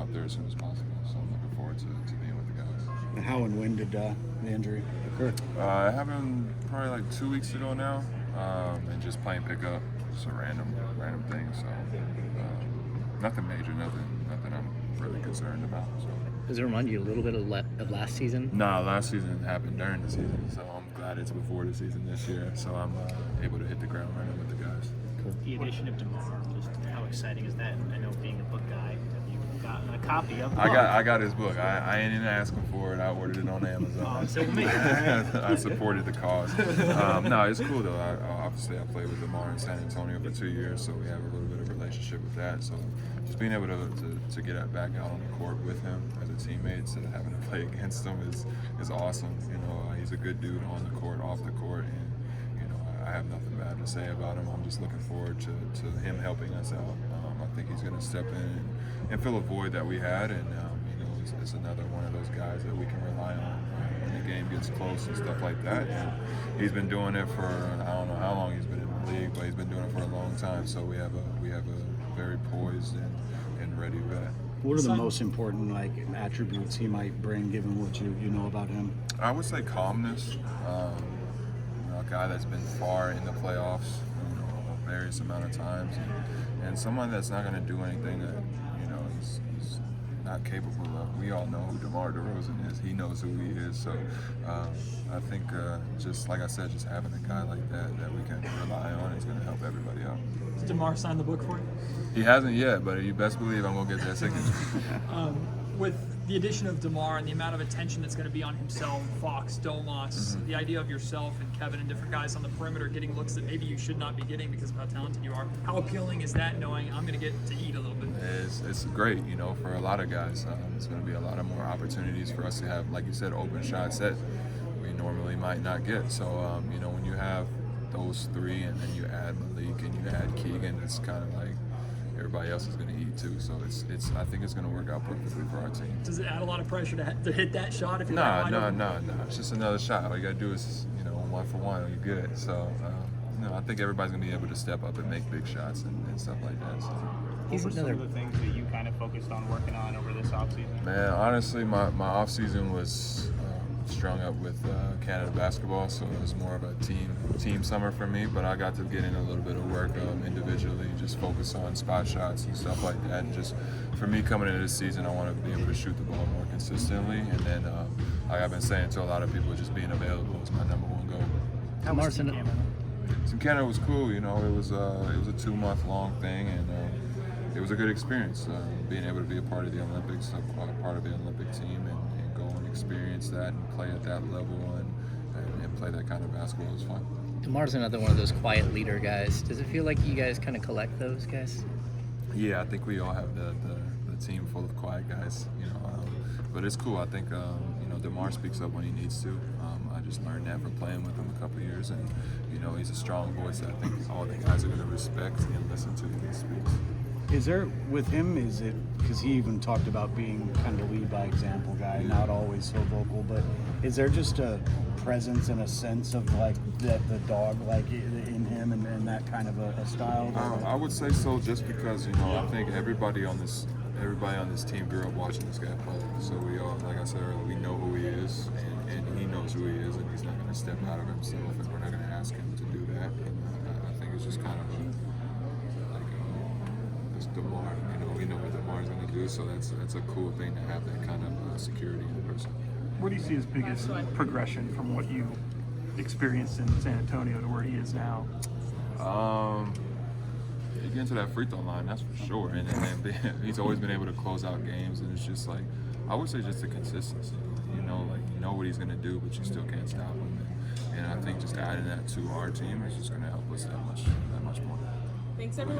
up there as soon as possible. So I'm looking forward to being with the guys. And how and when did the injury occur? It happened probably like 2 weeks ago now, and just playing pickup, just a random thing. So nothing major, nothing I'm really concerned about. So. Does it remind you a little bit of last season? Nah, last season happened during the season, so I'm glad it's before the season this year. So I'm able to hit the ground running with the guys. Cool. The addition of DeMar, just how exciting is that? I know being a book guy, have you gotten a copy of the book? I got his book. I ain't even ask him for it. I ordered it on Amazon. So me. I supported the cause. No, it's cool though. Obviously, I played with DeMar in San Antonio for 2 years, so we have a little bit of relationship with that. So just being able to get back out on the court with him as a teammate instead of having to play against him is awesome. You know, he's a good dude on the court, off the court, and you know, I have nothing bad to say about him. I'm just looking forward to him helping us out. I think he's going to step in and fill a void that we had, and you know, it's another one of those guys that we can rely on when the game gets close and stuff like that. And he's been doing it for, I don't know how long he's been in the league, but he's been doing it for a long time. So we have a very poised and ready vet. What are the most important attributes he might bring, given what you know about him? I would say calmness. You know, a guy that's been far in the playoffs, you know, a various amount of times, and someone that's not going to do anything that you know he's not capable of. We all know who DeMar DeRozan is. He knows who he is. So I think just like I said, just having a guy like that we can rely on is going to help everybody out. Did DeMar sign the book for you? He hasn't yet, but you best believe I'm going to get that signature. With the addition of DeMar and the amount of attention that's going to be on himself, Fox, Domas, the idea of yourself and Kevin and different guys on the perimeter getting looks that maybe you should not be getting because of how talented you are, how appealing is that, knowing I'm going to get to eat a little bit? It's great, you know, for a lot of guys. It's going to be a lot of more opportunities for us to have, like you said, open shots that we normally might not get. So, you know, when you have those three and then you add Malik and you add Keegan, it's kind of like everybody else is going to eat too. So it's I think it's going to work out perfectly for our team. Does it add a lot of pressure to hit that shot if you're No. It's just another shot. All you got to do is, you know, 1 for 1 and you're good. So, you know, I think everybody's going to be able to step up and make big shots and stuff like that. So. What were some of the things that you kind of focused on working on over this offseason? Man, honestly, my offseason was strung up with Canada basketball, so it was more of a team summer for me, but I got to get in a little bit of work individually, just focus on spot shots and stuff like that. And just for me coming into this season, I want to be able to shoot the ball more consistently. And then, like I've been saying to a lot of people, just being available is my number one goal. How was Team Canada? Team Canada was cool, you know, it was a 2-month-long thing, and it was a good experience. Being able to be a part of the Olympics, a part of the Olympic team, and go and experience that and play at that level and play that kind of basketball is fun. DeMar's another one of those quiet leader guys. Does it feel like you guys kind of collect those guys? Yeah, I think we all have the team full of quiet guys, you know. But it's cool. I think you know, DeMar speaks up when he needs to. I just learned that from playing with him a couple of years, and you know, he's a strong voice that I think all the guys are going to respect and listen to when he speaks. Is there, with him, is it, because he even talked about being kind of a lead by example guy, not always so vocal, but is there just a presence and a sense of like that the dog like in him and that kind of a style? I would say so, just because, you know, I think everybody on this team grew up watching this guy play. So we all, like I said earlier, we know who he is, and he knows who he is, and he's not going to step out of himself, and we're not going to ask him to do that. And I think it's just kind of DeMar, you know, we know what DeMar is going to do, so that's a cool thing to have that kind of security in a person. What do you see as biggest progression from what you experienced in San Antonio to where he is now? Getting to that free throw line, that's for sure, and he's always been able to close out games, and it's just like, I would say just the consistency. You know, like you know what he's going to do, but you still can't stop him. And I think just adding that to our team is just going to help us that much more. Thanks, everyone.